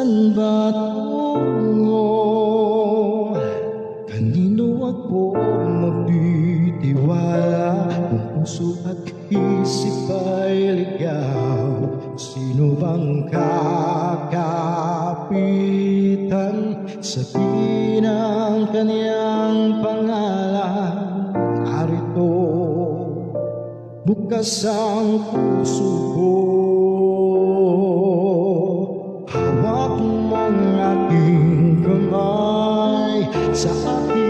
Saan ba tungo? Kanino ako magtitiwala? Kung puso at isip ay ligaw, sino bang kakapitan? Sabihin ang kanyang pangalan. Narito, bukas ang puso ko. Hawak mong aking kamay sa aking